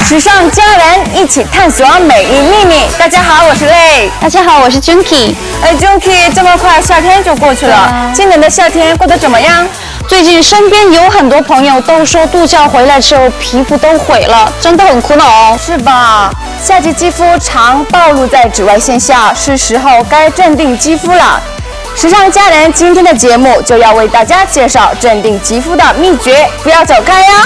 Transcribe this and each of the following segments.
时尚家人一起探索美丽秘密。大家好，我是Lei。大家好，我是 Junkie。Junkie， 这么快夏天就过去了，今年的夏天过得怎么样？最近身边有很多朋友都说度假回来之后皮肤都毁了，真的很苦恼哦。是吧？夏季肌肤常暴露在紫外线下，是时候该镇定肌肤了。时尚家人今天的节目就要为大家介绍镇定肌肤的秘诀，不要走开呀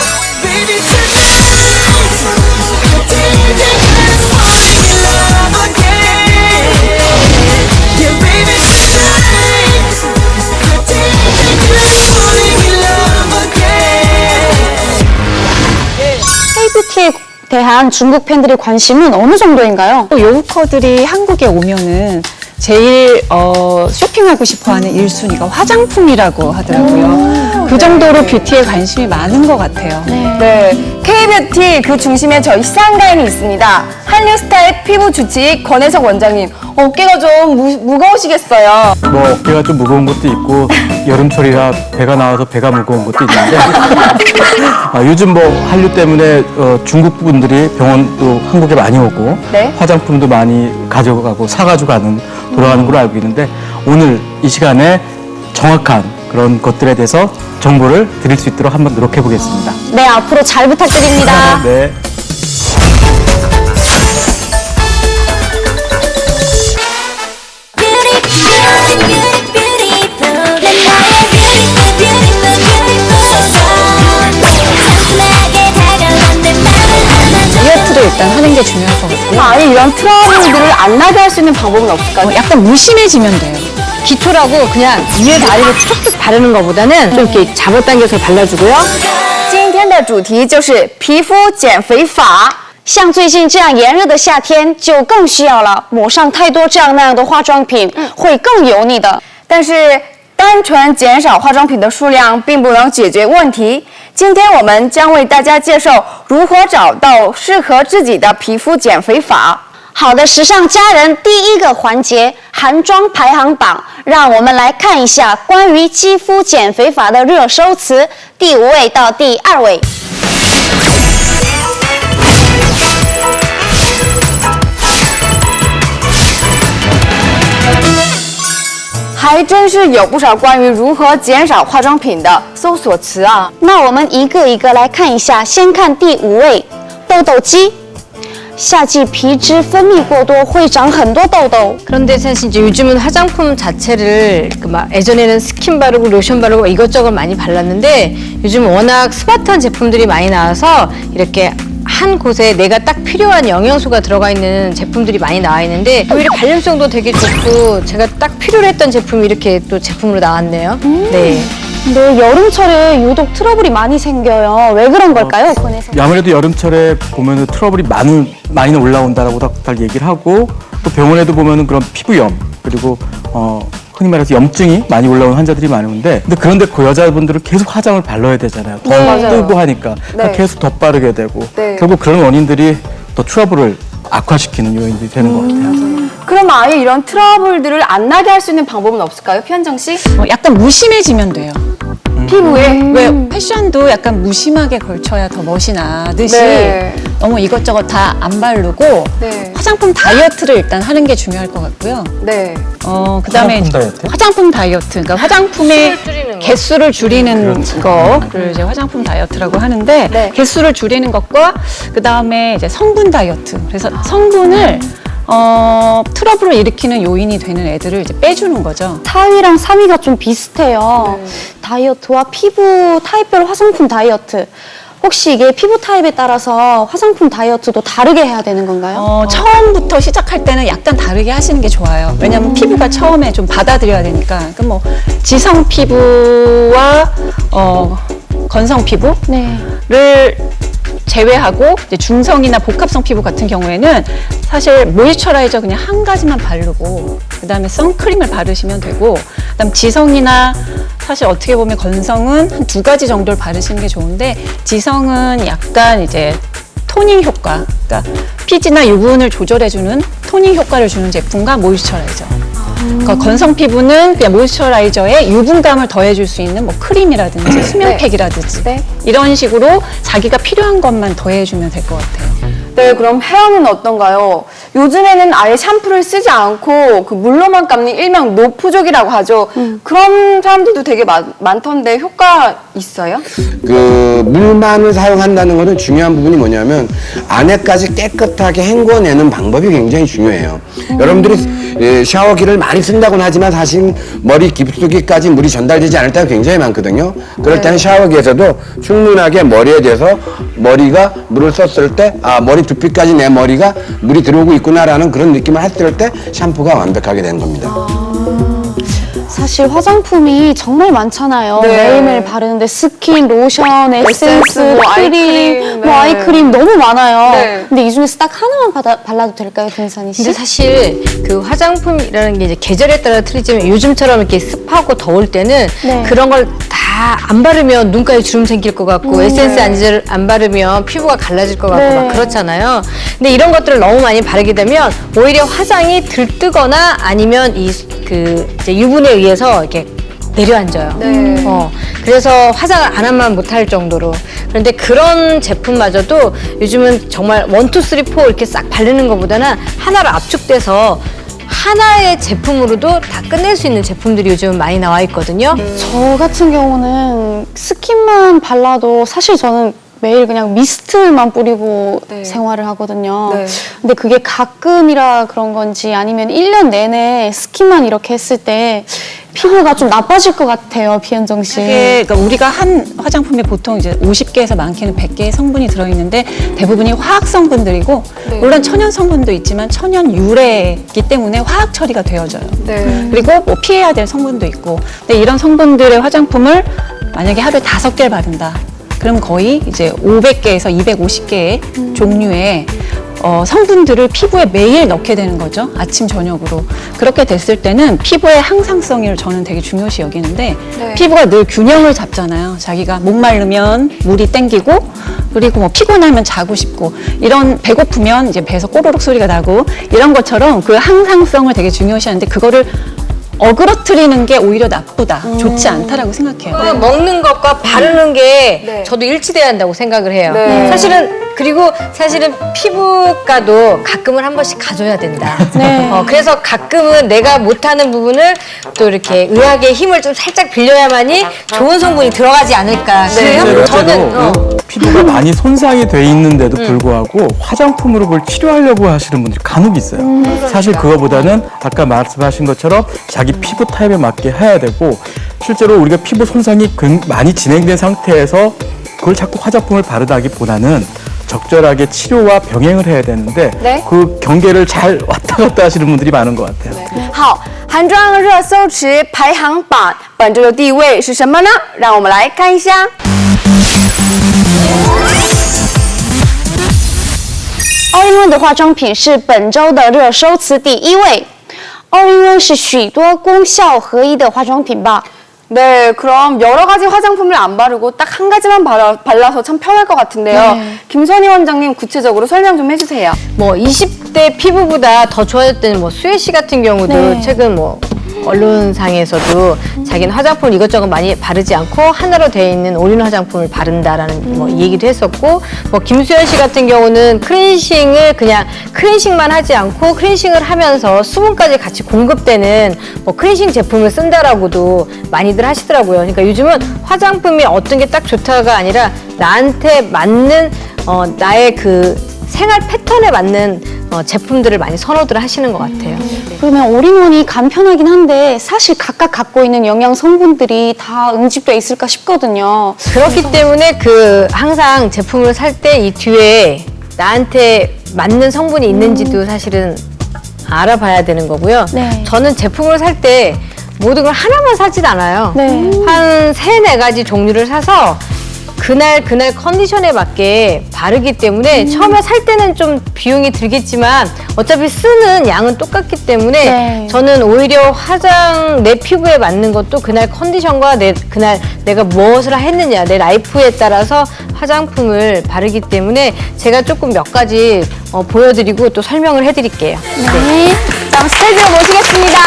！K-뷰티에 대한 중국 팬들의 관심은 어느 정도인가요? 요우커들이 한국에 오면은 제일 쇼핑하고 싶어하는 1순위가 화장품이라고 하더라고요. 그 정도로 뷰티에 관심이 많은 것 같아요. 네, K-뷰티 그 중심에 저희 시상가인이 있습니다. 한류 스타일 피부 주치의 권혜석 원장님. 어깨가 좀 무거우시겠어요. 뭐 어깨가 좀 무거운 것도 있고 여름철이라 배가 나와서 배가 무거운 것도 있는데 요즘 뭐 한류 때문에 중국 분들이 병원도 한국에 많이 오고 네? 화장품도 많이 가져가고 사가지고 돌아가는 걸로 알고 있는데 오늘 이 시간에 정확한 그런 것들에 대해서 정보를 드릴 수 있도록 한번 노력해 보겠습니다. 네, 앞으로 잘 부탁드립니다. 네. 다이어트를 일단 하는 게 중요할 것 같고요. 아니 이런 트러블들을 안 나게 할 수 있는 방법은 없을까요? 약간 무심해지면 돼요. 기초라고 그냥 위에 다리를 툭툭 바르는 것보다는 좀 이렇게 잡아당겨서 발라주고요. 今天的主题就是皮肤减肥法。像最近这样炎热的夏天，就更需要了。抹上太多这样那样的化妆品，会更油腻的。但是单纯减少化妆品的数量并不能解决问题。今天我们将为大家介绍如何找到适合自己的皮肤减肥法。好的，时尚家人，第一个环节韩妆排行榜，让我们来看一下关于肌肤减肥法的热搜词，第5位到第2位。还真是有不少关于如何减少化妆品的搜索词啊。那我们一个一个来看一下，先看第5位，痘痘肌。夏季皮脂分泌过多会长很多痘痘。 그런데 사실 이제 요즘은 화장품 자체를 막 예전에는 스킨 바르고 로션 바르고 이것저것 많이 발랐는데 요즘 워낙 스마트한 제품들이 많이 나와서 이렇게 한 곳에 내가 딱 필요한 영양소가 들어가 있는 제품들이 많이 나와 있는데 오히려 발림성도 되게 좋고 제가 딱 필요로 했던 제품이 이렇게 또 제품으로 나왔네요. 네. 근데 여름철에 유독 트러블이 많이 생겨요. 왜 그런 걸까요, 권혜석? 아무래도 여름철에 보면은 트러블이 많이 올라온다라고 다 얘기를 하고 또 병원에도 보면은 그런 피부염 그리고 흔히 말해서 염증이 많이 올라오는 환자들이 많은데 근데 그런데 그 여자분들은 계속 화장을 발라야 되잖아요. 더 맞아요. 뜨고 하니까 네. 계속 덧바르게 되고 네. 결국 그런 원인들이 또 트러블을 악화시키는 요인들이 되는 것 같아요. 그럼 아예 이런 트러블들을 안 나게 할 수 있는 방법은 없을까요, 편정 씨? 약간 무심해지면 돼요. 피부에? 왜 패션도 약간 무심하게 걸쳐야 더 멋이 나듯이 네. 너무 이것저것 다 안 바르고 네. 화장품 다이어트를 일단 하는 게 중요할 것 같고요. 네. 그다음에 화장품 다이어트? 화장품 다이어트, 그러니까 화장품의 개수를 줄이는 그렇죠. 거를 이제 화장품 다이어트라고 하는데 네. 개수를 줄이는 것과 그다음에 이제 성분 다이어트. 그래서 성분을 트러블을 일으키는 요인이 되는 애들을 이제 빼주는 거죠. 4위랑 3위가 좀 비슷해요. 다이어트와 피부 타입별 화장품 다이어트. 혹시 이게 피부 타입에 따라서 화장품 다이어트도 다르게 해야 되는 건가요? 처음부터 시작할 때는 약간 다르게 하시는 게 좋아요. 왜냐면 피부가 처음에 좀 받아들여야 되니까. 그러니까 뭐 지성 피부와 건성 피부를 제외하고 이제 중성이나 복합성 피부 같은 경우에는 사실 모이스처라이저 그냥 한 가지만 바르고 그다음에 선크림을 바르시면 되고, 그다음 지성이나 사실 어떻게 보면 건성은 한 2가지 정도를 바르시는 게 좋은데, 지성은 약간 이제 토닝 효과, 그러니까 피지나 유분을 조절해주는 토닝 효과를 주는 제품과 모이스처라이저. 그러니까 건성 피부는 그냥 모이스처라이저에 유분감을 더해줄 수 있는 뭐 크림이라든지 수면팩이라든지 이런 식으로 자기가 필요한 것만 더해주면 될 것 같아요. 네, 그럼 헤어는 어떤가요? 요즘에는 아예 샴푸를 쓰지 않고 그 물로만 감는 일명 노푸족이라고 하죠. 그런 사람들도 되게 많던데 효과 있어요? 그 물만을 사용한다는 것은 중요한 부분이 뭐냐면 안에까지 깨끗하게 헹궈내는 방법이 굉장히 중요해요. 여러분들이 샤워기를 많이 쓴다고는 하지만 사실 머리 깊숙이까지 물이 전달되지 않을 때가 굉장히 많거든요. 그럴 때는 샤워기에서도 충분하게 머리에 대서 머리가 물을 썼을 때 머리 두피까지 내 머리가 물이 들어오고 있구나라는 그런 느낌을 했을 때 샴푸가 완벽하게 되는 겁니다. 사실 화장품이 정말 많잖아요. 네. 매일매일 바르는데 스킨, 로션, 에센스, 뭐 크림, 아이크림, 뭐 네. 아이크림 너무 많아요. 네. 근데 이 중에서 딱 하나만 발라도 될까요, 김선희 씨? 근데 사실 그 화장품이라는 게 이제 계절에 따라 틀리지만 요즘처럼 이렇게 습하고 더울 때는 네. 그런 걸 다 안 바르면 눈가에 주름 생길 것 같고 에센스 안 바르면 피부가 갈라질 것 같고 네. 막 그렇잖아요. 근데 이런 것들을 너무 많이 바르게 되면 오히려 화장이 들뜨거나 아니면 이제 유분에 의해서 이렇게 내려앉아요. 그래서 화장을 안 하면 못할 정도로. 그런데 그런 제품마저도 요즘은 정말 1, 2, 3, 4 이렇게 싹 바르는 것보다는 하나로 압축돼서 하나의 제품으로도 다 끝낼 수 있는 제품들이 요즘 많이 나와 있거든요. 저 같은 경우는 스킨만 발라도 사실 저는 매일 그냥 미스트만 뿌리고 생활을 하거든요. 네. 근데 그게 가끔이라 그런 건지 아니면 1년 내내 스킨만 이렇게 했을 때 피부가 좀 나빠질 것 같아요, 비현정 씨. 그러니까 우리가 한 화장품에 보통 이제 50개에서 많게는 100개의 성분이 들어있는데 대부분이 화학 성분들이고, 물론 천연 성분도 있지만 천연 유래이기 때문에 화학 처리가 되어져요. 그리고 뭐 피해야 될 성분도 있고, 근데 이런 성분들의 화장품을 만약에 하루에 5개를 바른다. 그럼 거의 이제 500개에서 250개의 종류의 성분들을 피부에 매일 넣게 되는 거죠. 아침, 저녁으로. 그렇게 됐을 때는 피부의 항상성을 저는 되게 중요시 여기는데, 피부가 늘 균형을 잡잖아요. 자기가 목마르면 물이 땡기고, 그리고 뭐 피곤하면 자고 싶고, 이런 배고프면 이제 배에서 꼬르륵 소리가 나고, 이런 것처럼 그 항상성을 되게 중요시하는데, 그거를 어그러뜨리는 게 오히려 나쁘다, 좋지 않다라고 생각해요. 먹는 것과 바르는 게 저도 일치돼야 한다고 생각을 해요. 네. 사실은 피부과도 가끔은 한 번씩 가줘야 된다. 네. 그래서 가끔은 내가 못하는 부분을 또 이렇게 의학의 힘을 좀 살짝 빌려야만이 좋은 성분이 들어가지 않을까. 그래요? 저는 피부가 많이 손상이 돼 있는데도 불구하고 화장품으로 그걸 치료하려고 하시는 분들이 간혹 있어요. 사실 그거보다는 아까 말씀하신 것처럼 자기 피부 타입에 맞게 해야 되고, 실제로 우리가 피부 손상이 많이 진행된 상태에서 그걸 자꾸 화장품을 바르다기보다는 적절하게 치료와 병행을 해야 되는데 그 경계를 잘 왔다 갔다 하시는 분들이 많은 것 같아요. 好，韩妆热搜词排行榜本周的地位是什么呢？让我们来看一下。All-in-one 的化妆品是本周的热搜词第1位。All-in-one 是许多功效合一的化妆品吧？ 네, 그럼 여러 가지 화장품을 안 바르고 딱 한 가지만 발라서 참 편할 것 같은데요. 김선희 원장님 구체적으로 설명 좀 해주세요. 뭐 20대 피부보다 더 좋아졌다는 뭐 수혜 씨 같은 경우도 최근 뭐 언론상에서도 자기는 화장품을 이것저것 많이 바르지 않고 하나로 되어 있는 올인원 화장품을 바른다라는 뭐 얘기도 했었고, 뭐 김수현 씨 같은 경우는 클렌싱을 그냥 클렌싱만 하지 않고 클렌싱을 하면서 수분까지 같이 공급되는 뭐 클렌싱 제품을 쓴다라고도 많이들 하시더라고요. 그러니까 요즘은 화장품이 어떤 게 딱 좋다가 아니라 나한테 맞는 나의 그 생활 패턴에 맞는 제품들을 많이 선호들 하시는 것 같아요. 그러면 올인원이 간편하긴 한데 사실 각각 갖고 있는 영양 성분들이 다 응집돼 있을까 싶거든요. 그렇기 때문에 항상 제품을 살 때 이 뒤에 나한테 맞는 성분이 있는지도 사실은 알아봐야 되는 거고요. 저는 제품을 살 때 모든 걸 하나만 사진 않아요. 한 3, 4가지 종류를 사서 그날 컨디션에 맞게 바르기 때문에 처음에 살 때는 좀 비용이 들겠지만 어차피 쓰는 양은 똑같기 때문에 네. 저는 오히려 화장 내 피부에 맞는 것도 그날 컨디션과 그날 내가 무엇을 했느냐 내 라이프에 따라서 화장품을 바르기 때문에 제가 조금 몇 가지 보여드리고 또 설명을 해드릴게요. 네. 다음 스테이지로 모시겠습니다.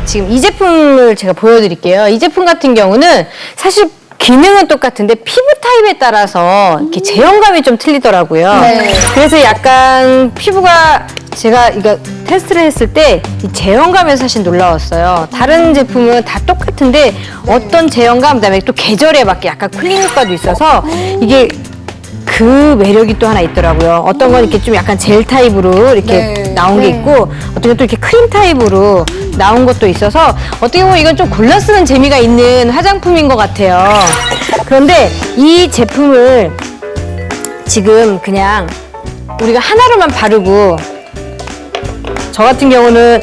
지금 이 제품을 제가 보여드릴게요. 이 제품 같은 경우는 사실 기능은 똑같은데 피부 타입에 따라서 이렇게 제형감이 좀 틀리더라고요. 네. 그래서 약간 피부가 제가 이거 테스트를 했을 때 이 제형감에서 사실 놀라웠어요. 다른 제품은 다 똑같은데 어떤 제형감 그다음에 또 계절에 맞게 약간 쿨링 효과도 있어서 이게 그 매력이 또 하나 있더라고요. 어떤 건 이렇게 좀 약간 젤 타입으로 이렇게 나온 게 있고 어떤 건 또 이렇게 크림 타입으로 나온 것도 있어서 어떻게 보면 이건 좀 골라 쓰는 재미가 있는 화장품인 것 같아요. 그런데 이 제품을 지금 그냥 우리가 하나로만 바르고 저 같은 경우는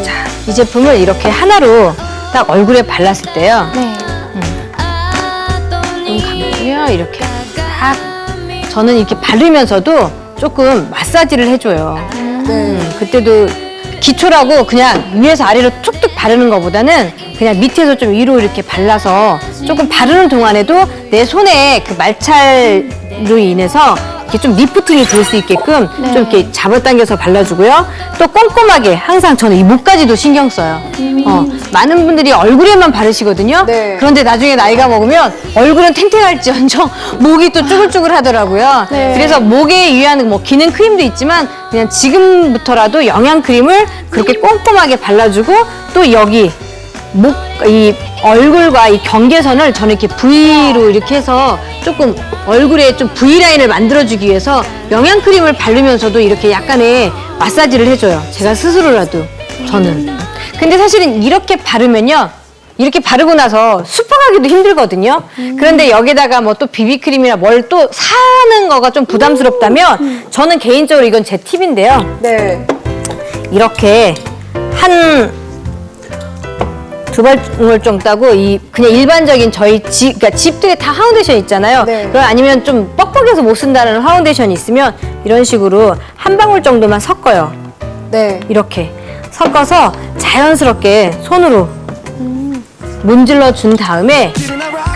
자, 이 제품을 이렇게 하나로 딱 얼굴에 발랐을 때요. 네. 눈 감고요. 이렇게 딱 저는 이렇게 바르면서도 조금 마사지를 해줘요. 그때도 기초라고 그냥 위에서 아래로 툭툭 바르는 것보다는 그냥 밑에서 좀 위로 이렇게 발라서 조금 바르는 동안에도 내 손에 그 말찰로 인해서 이렇게 좀 리프팅이 될 수 있게끔 좀 이렇게 잡아당겨서 발라주고요. 또 꼼꼼하게 항상 저는 이 목까지도 신경 써요. 많은 분들이 얼굴에만 바르시거든요. 그런데 나중에 나이가 먹으면 얼굴은 탱탱할지언정 목이 또 쭈글쭈글 하더라고요. 그래서 목에 위한 뭐 기능 크림도 있지만 그냥 지금부터라도 영양 크림을 그렇게 꼼꼼하게 발라주고 또 여기 이 얼굴과 이 경계선을 저는 이렇게 V로 이렇게 해서 조금 얼굴에 좀 V라인을 만들어주기 위해서 영양크림을 바르면서도 이렇게 약간의 마사지를 해줘요. 제가 스스로라도 저는. 근데 사실은 이렇게 바르면요. 이렇게 바르고 나서 수정하기도 힘들거든요. 그런데 여기다가 뭐 또 비비크림이나 뭘 또 사는 거가 좀 부담스럽다면 저는 개인적으로 이건 제 팁인데요. 네. 이렇게 한 두 발을 좀 따고 이 그냥 일반적인 저희 그러니까 집들에 다 파운데이션 있잖아요. 그럼 아니면 좀 뻑뻑해서 못 쓴다는 파운데이션이 있으면 이런 식으로 한 방울 정도만 섞어요. 네. 이렇게 섞어서 자연스럽게 손으로 문질러 준 다음에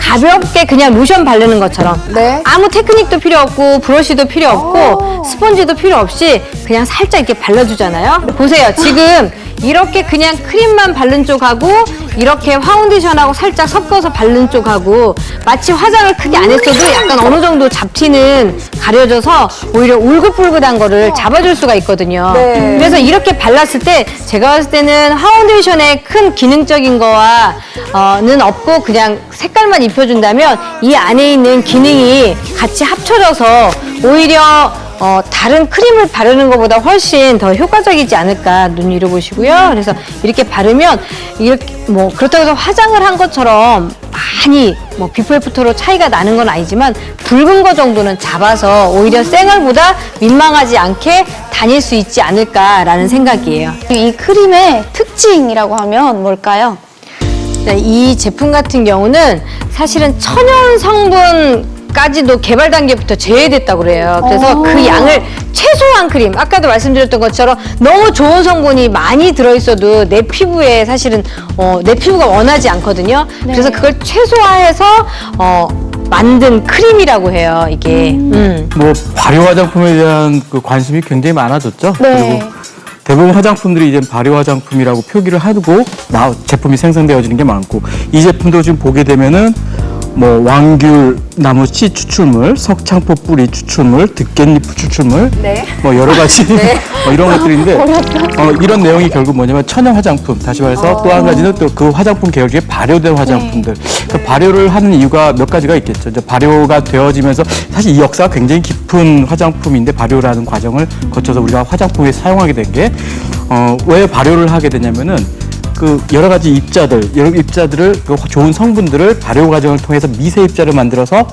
가볍게 그냥 로션 바르는 것처럼 네. 아무 테크닉도 필요 없고 브러쉬도 필요 없고 스펀지도 필요 없이 그냥 살짝 이렇게 발라주잖아요. 보세요. 지금 이렇게 그냥 크림만 바른 쪽하고 이렇게 파운데이션하고 살짝 섞어서 바른 쪽하고 마치 화장을 크게 안 했어도 약간 어느 정도 잡티는 가려져서 오히려 울긋불긋한 거를 잡아줄 수가 있거든요. 네. 그래서 발랐을 때 제가 봤을 때는 파운데이션의 큰 기능적인 거와는 없고 그냥 색깔만 입혀준다면 이 안에 있는 기능이 같이 합쳐져서 오히려 다른 크림을 바르는 것보다 훨씬 더 효과적이지 않을까 눈 위로 보시고요. 그래서 이렇게 바르면 이렇게 뭐 그렇다고 해서 화장을 한 것처럼 많이 뭐 비포 애프터로 차이가 나는 건 아니지만 붉은 거 정도는 잡아서 오히려 생얼보다 민망하지 않게 다닐 수 있지 않을까라는 생각이에요. 이 크림의 특징이라고 하면 뭘까요? 네, 이 제품 같은 경우는 사실은 천연 성분까지도 개발 단계부터 제외됐다고 그래요. 그래서 그 양을 최소한 크림, 아까도 말씀드렸던 것처럼 너무 좋은 성분이 많이 들어있어도 내 피부에 사실은 내 피부가 원하지 않거든요. 그래서 그걸 최소화해서 만든 크림이라고 해요, 이게. 뭐 발효 화장품에 대한 그 관심이 굉장히 많아졌죠. 네. 그리고 대부분 화장품들이 이제 발효 화장품이라고 표기를 하고 제품이 생산되어지는 게 많고 이 제품도 지금 보게 되면은 뭐 왕귤 나무 씨 추출물, 석창포 뿌리 추출물, 득깻잎 추출물, 뭐 여러 가지 뭐 이런 것들인데 이런 내용이 결국 뭐냐면 천연 화장품. 다시 말해서 또 한 가지는 또 그 화장품 계열의 발효된 화장품들. 그 발효를 하는 이유가 몇 가지가 있겠죠. 이제 발효가 되어지면서 사실 이 역사가 굉장히 깊은 화장품인데 발효라는 과정을 거쳐서 우리가 화장품에 사용하게 된 게 왜 발효를 하게 되냐면은 그 여러 가지 입자들을 그 좋은 성분들을 발효 과정을 통해서 미세 입자를 만들어서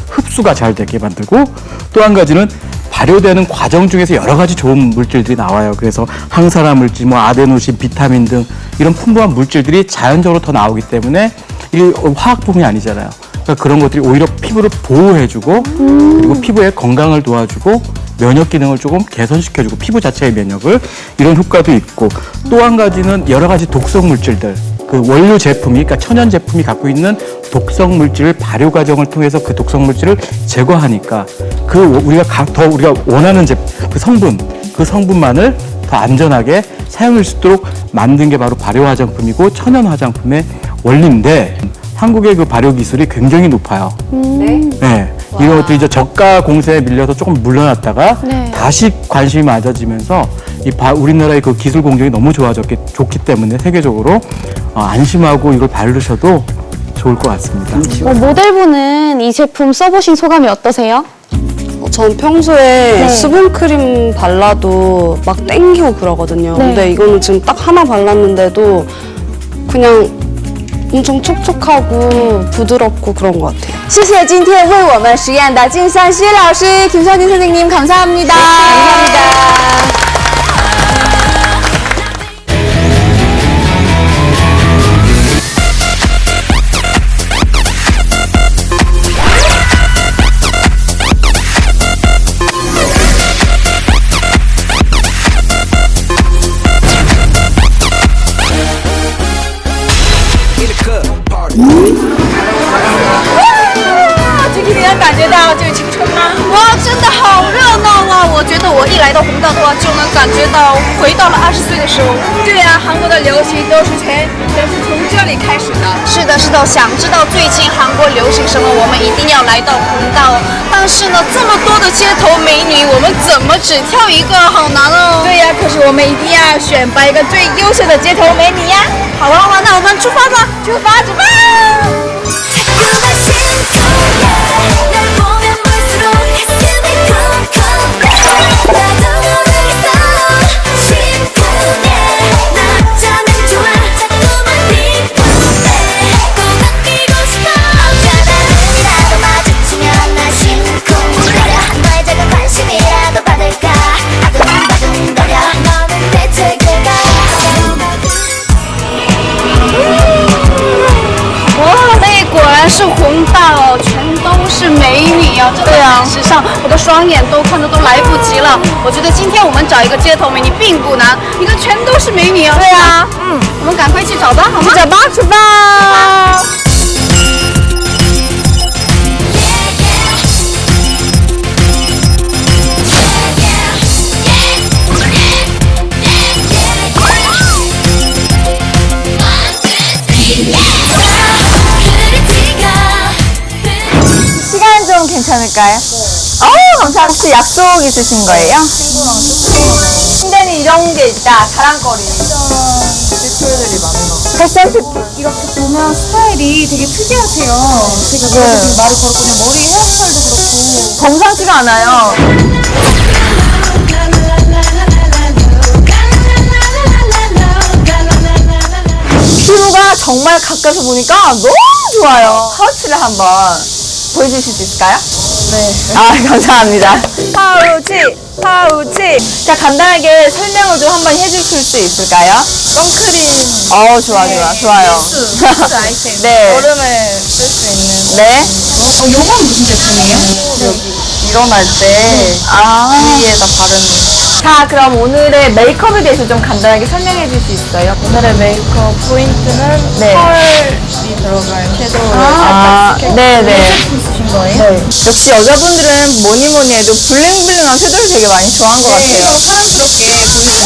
흡수가 잘 되게 만들고 또 한 가지는 발효되는 과정 중에서 여러 가지 좋은 물질들이 나와요. 그래서 항산화 물질, 뭐 아데노신, 비타민 등 이런 풍부한 물질들이 자연적으로 더 나오기 때문에 이 화학품이 아니잖아요. 그러니까 그런 것들이 오히려 피부를 보호해주고 그리고 피부의 건강을 도와주고 면역 기능을 조금 개선시켜주고 피부 자체의 면역을 이런 효과도 있고 또 한 가지는 여러 가지 독성 물질들 그 원료 제품이 그러니까 천연 제품이 갖고 있는 독성 물질을 발효 과정을 통해서 그 독성 물질을 제거하니까 그 우리가 더 우리가 원하는 그 성분만을 더 안전하게 사용할 수 있도록 만든 게 바로 발효 화장품이고 천연 화장품의 원리인데 한국의 그 발효 기술이 굉장히 높아요. 네. 이런 것들이 이제 저가 공세에 밀려서 조금 물러났다가 네. 다시 관심이 많아지면서 우리나라의 그 기술 공정이 너무 좋기 때문에 세계적으로 안심하고 이걸 바르셔도 좋을 것 같습니다. 모델분은 이 제품 써보신 소감이 어떠세요? 전 평소에 네. 수분크림 발라도 막 땡기고 그러거든요. 네. 근데 이거는 지금 딱 하나 발랐는데도 그냥 엄청 촉촉하고 부드럽고 그런 것 같아요. 谢谢今天为我们实验的金山熙老师, 김선진 선생님 감사합니다. 감사합니다.哇，真的好热闹啊！我觉得我一来到弘道的话，就能感觉到回到了20岁的时候。对呀、韩国的流行都是从这里开始的。是的，是的。想知道最近韩国流行什么，我们一定要来到弘道。但是呢，这么多的街头美女，我们怎么只挑一个？好难哦。对呀、可是我们一定要选拔一个最优秀的街头美女呀！好啊，好啊，那我们出发吧！出发，出发！ 是弘道哦，全都是美女哦，真的很时尚，我的双眼都看着都来不及了。我觉得今天我们找一个街头美女并不难，你看全都是美女哦。对啊，我们赶快去找吧，好吗？去找吧，出发！ 좀 괜찮을까요? 감사합니다. 혹시 약속 있으신 거예요? 신대는 이런 게 있다. 자랑거리. 제품들이 많아. 패션 제품. 이렇게 보면 스타일이 되게 특이하세요. 제가 지금 말을 걸었거든요. 머리 헤어스타일도 그렇고. 범상치가 않아요. 피부가 정말 가까이서 보니까 너무 좋아요. 파우치를 한번 보여주실 수 있을까요? 네. 감사합니다. 파우치. 자, 간단하게 설명을 좀 한번 해주실 수 있을까요? 선크림. 좋아요. 필수 아이템. 네. 여름에 쓸 수 있는. 네. 요건 무슨 제품이에요? 일어날 때 위에다 바르는. 자, 그럼 오늘의 메이크업에 대해서 좀 간단하게 설명해 줄 수 있어요? 오늘의 메이크업 포인트는 네. 펄이 들어간 섀도우를 네네. 쓰신 거예요? 네. 역시 여자분들은 뭐니 해도 블링블링한 섀도우를 되게 많이 좋아하는 것 같아요. 사랑스럽게 보여주는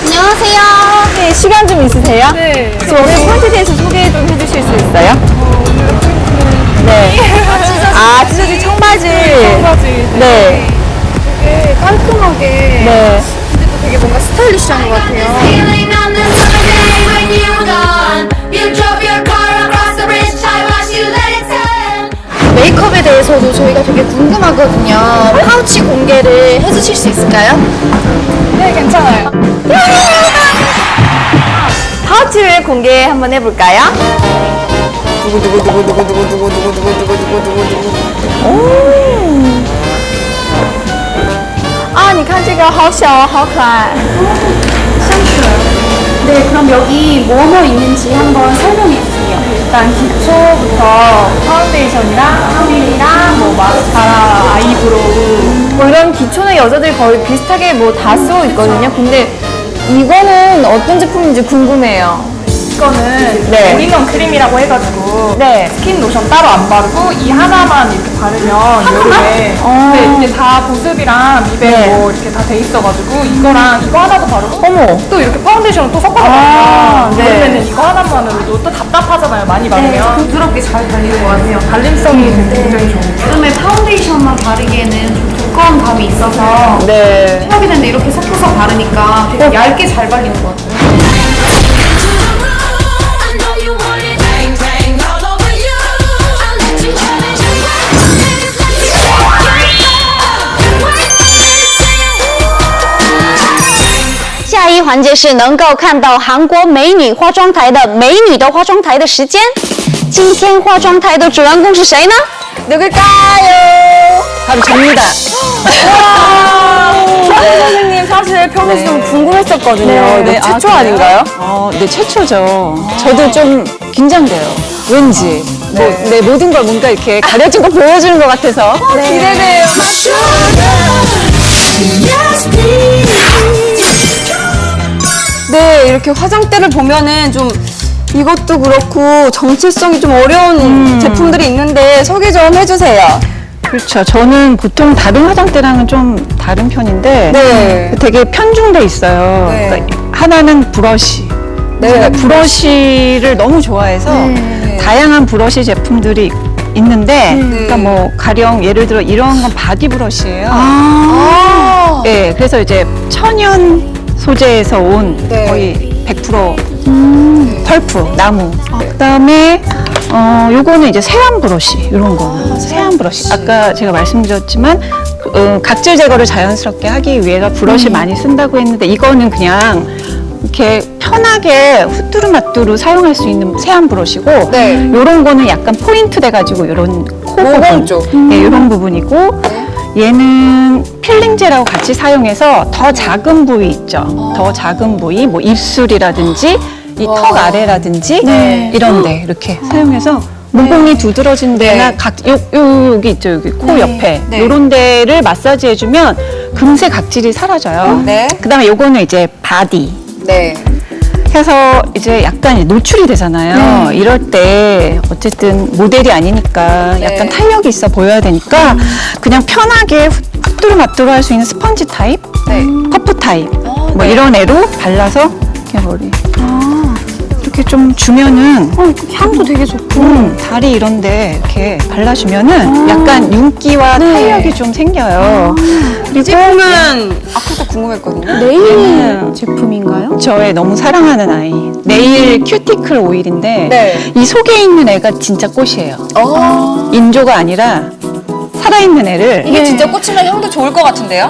안녕하세요. 네, 시간 좀 있으세요? 네. 혹시 오늘 포인트에 대해서 소개 좀 해주실 수 있어요? 네. 찢어진 청바지. 청바지. 네. 이게 깔끔하게. 네. 근데 또 되게 뭔가 스타일리시한 것 같아요. Feeling on the summer day when you were gone. You drove your car across the bridge. I watched you let it turn. 메이크업에 대해서도 저희가 되게 궁금하거든요. 파우치 공개를 해주실 수 있을까요? 네, 괜찮아요. 파우치를 공개 한번 해볼까요? 아, 你看这个好小好可爱. 네, 그럼 여기 뭐뭐 있는지 한번 설명해 주세요. 일단 기초부터 파운데이션이랑 크림이랑 뭐 마스카라, 아이브로우 뭐 이런 기초는 여자들이 거의 비슷하게 뭐 다 쓰고 있거든요. 근데 이거는 어떤 제품인지 궁금해요. 이거는 네. 올인원 크림이라고 해가지고 네. 스킨 로션 따로 안 바르고 이 하나만 이렇게 바르면 여름에 근데 이게 다 보습이랑 미백 네. 뭐 이렇게 다 돼 있어가지고 이거랑 이거 하나도 바르고 어머. 또 이렇게 파운데이션을 또 섞어서 아, 바르면 네. 여름에는 이거 하나만으로도 또 답답하잖아요 많이 바르면 부드럽게 잘 발리는 것 같아요. 발림성이 굉장히 좋은 여름에 파운데이션만 바르기에는 좀 두꺼운 감이 있어서 네. 생각이 되는데 이렇게 섞어서 바르니까 되게 얇게 잘 발리는 것 같아요. I know you want it. Bang, bang, all over you. I'll let you have it. Let 下一环节是能够看到韩国美女化妆台的美女的化妆台的时间。今天化妆台的主人公是谁呢？ 누굴까요? 바로 접니다. 선생님 사실 평소에 좀 궁금했었거든요. 네, 이거 최초 그래요? 아닌가요? 네, 최초죠. 저도 좀 긴장돼요. 왠지. 내 모든 걸 뭔가 이렇게 가려진 거 보여주는 것 같아서. 기대돼요. 네, 이렇게 화장대를 보면은 좀 이것도 그렇고 정체성이 좀 어려운 제품들이 있는데 소개 좀 해주세요. 그렇죠. 저는 보통 다른 화장대랑은 좀 다른 편인데 네. 되게 편중돼 있어요. 네. 그러니까 하나는 브러쉬. 제가 브러쉬를 너무 좋아해서 다양한 브러쉬 제품들이 있는데 그러니까 뭐 가령 예를 들어 이런 건 바디 브러쉬예요. 네, 그래서 이제 천연 소재에서 온 네. 거의 100% 펄프, 나무. 그다음에 요거는 이제 세안 브러쉬 이런 거. 세안 브러쉬. 아까 제가 말씀드렸지만 각질 제거를 자연스럽게 하기 위해서 브러쉬 많이 쓴다고 했는데 이거는 그냥 이렇게 편하게 후뚜루마뚜루 사용할 수 있는 세안 브러쉬고 네. 요런 거는 약간 포인트 돼가지고 요런 코 모공 부분. 쪽. 네, 요런 부분이고 얘는 필링제라고 같이 사용해서 더 작은 부위 있죠. 더 작은 부위, 뭐 입술이라든지 이 턱 아래라든지 이런데 이렇게 사용해서 모공이 두드러진 데나 여기 있죠. 여기 코 옆에 요런 데를 마사지 해주면 금세 각질이 사라져요. 네. 그다음에 요거는 이제 바디. 네. 해서 이제 약간 노출이 되잖아요. 이럴 때 어쨌든 모델이 아니니까 약간 탄력이 있어 보여야 되니까 그냥 편하게 후뚜루마뚜루 할 수 있는 스펀지 타입, 퍼프 타입 뭐 이런 애로 발라서 이렇게 머리 이렇게 좀 주면은 향도 되게 좋고. 다리 이런데 이렇게 발라주면은 약간 윤기와 탄력이 좀 생겨요. 그리고 제품은 아까도 궁금했거든요. 네일 제품인가요? 저의 너무 사랑하는 아이 네일 큐티클 오일인데 네. 이 속에 있는 애가 진짜 꽃이에요. 인조가 아니라 살아있는 애를 이게 진짜 꽂히면 향도 좋을 것 같은데요?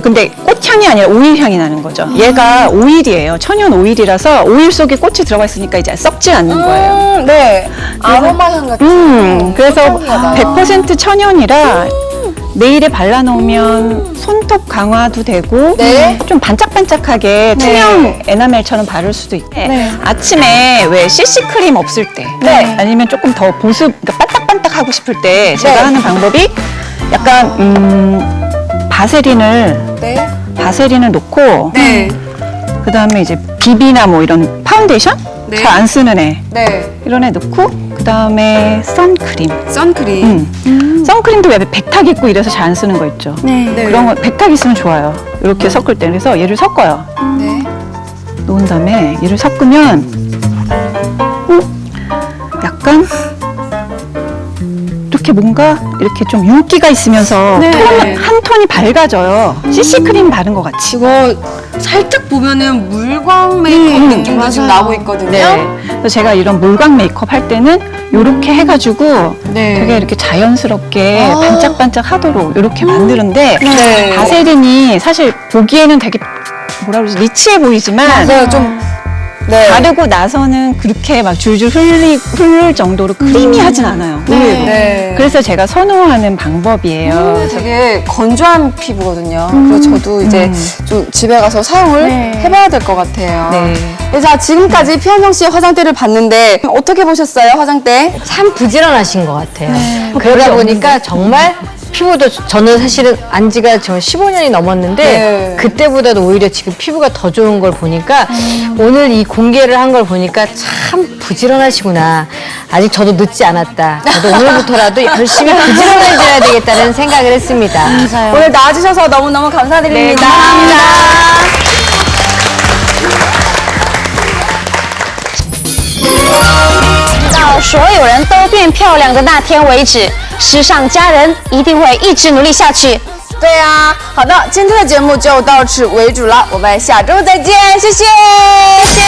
근데 꽃향이 아니라 오일향이 나는 거죠. 얘가 오일이에요. 천연 오일이라서 오일 속에 꽃이 들어가 있으니까 이제 썩지 않는 거예요. 네. 아로마 향 같은. 그래서 100% 천연이라 네일에 발라놓으면 손톱 강화도 되고 좀 반짝반짝하게 투명 에나멜처럼 바를 수도 있대. 아침에 왜 CC 크림 없을 때 아니면 조금 더 보습 그러니까 반딱반딱 하고 싶을 때 제가 하는 방법이 약간 바세린을 놓고 그다음에 이제 비비나 뭐 이런 파운데이션 잘 안 쓰는 애 이런 애 넣고 그다음에 선크림. 선크림도 왜 백탁 있고 이래서 잘 안 쓰는 거 있죠. 그런 거 백탁 있으면 좋아요. 이렇게 섞을 때 그래서 얘를 섞어요. 놓은 다음에 얘를 섞으면 약간 이렇게 이렇게 뭔가 이렇게 좀 윤기가 있으면서 한 톤이 밝아져요. CC크림 바른 것 같이. 이거 살짝 보면은 물광 메이크업 느낌도 지금 나고 있거든요. 네. 그래서 제가 이런 물광 메이크업 할 때는 이렇게 해가지고 되게 이렇게 자연스럽게 반짝반짝 하도록 이렇게 만드는데 바세린이 사실 보기에는 되게 뭐라 그러지 리치해 보이지만 맞아요. 좀 바르고 나서는 그렇게 막 줄줄 흐를 정도로 크리미하진 않아요. 의외로. 그래서 제가 선호하는 방법이에요. 되게 건조한 피부거든요. 그래서 저도 이제 좀 집에 가서 사용을 해봐야 될 것 같아요. 네. 자, 지금까지 피현정 씨의 화장대를 봤는데 어떻게 보셨어요, 화장대? 참 부지런하신 것 같아요. 그러다 보니까 정말 피부도 저는 사실은 안 지가 지금 15년이 넘었는데 그때보다도 오히려 지금 피부가 더 좋은 걸 보니까 오늘 이 공개를 한 걸 보니까 참 부지런하시구나. 아직 저도 늦지 않았다. 저도 오늘부터라도 열심히 부지런해져야 되겠다는 생각을 했습니다. 오늘 나와주셔서 너무너무 감사드립니다. 감사합니다. 到所有人都变漂亮的那天为止，时尚佳人一定会一直努力下去。对啊，好的，今天的节目就到此为止了，我们下周再见，谢谢，谢谢。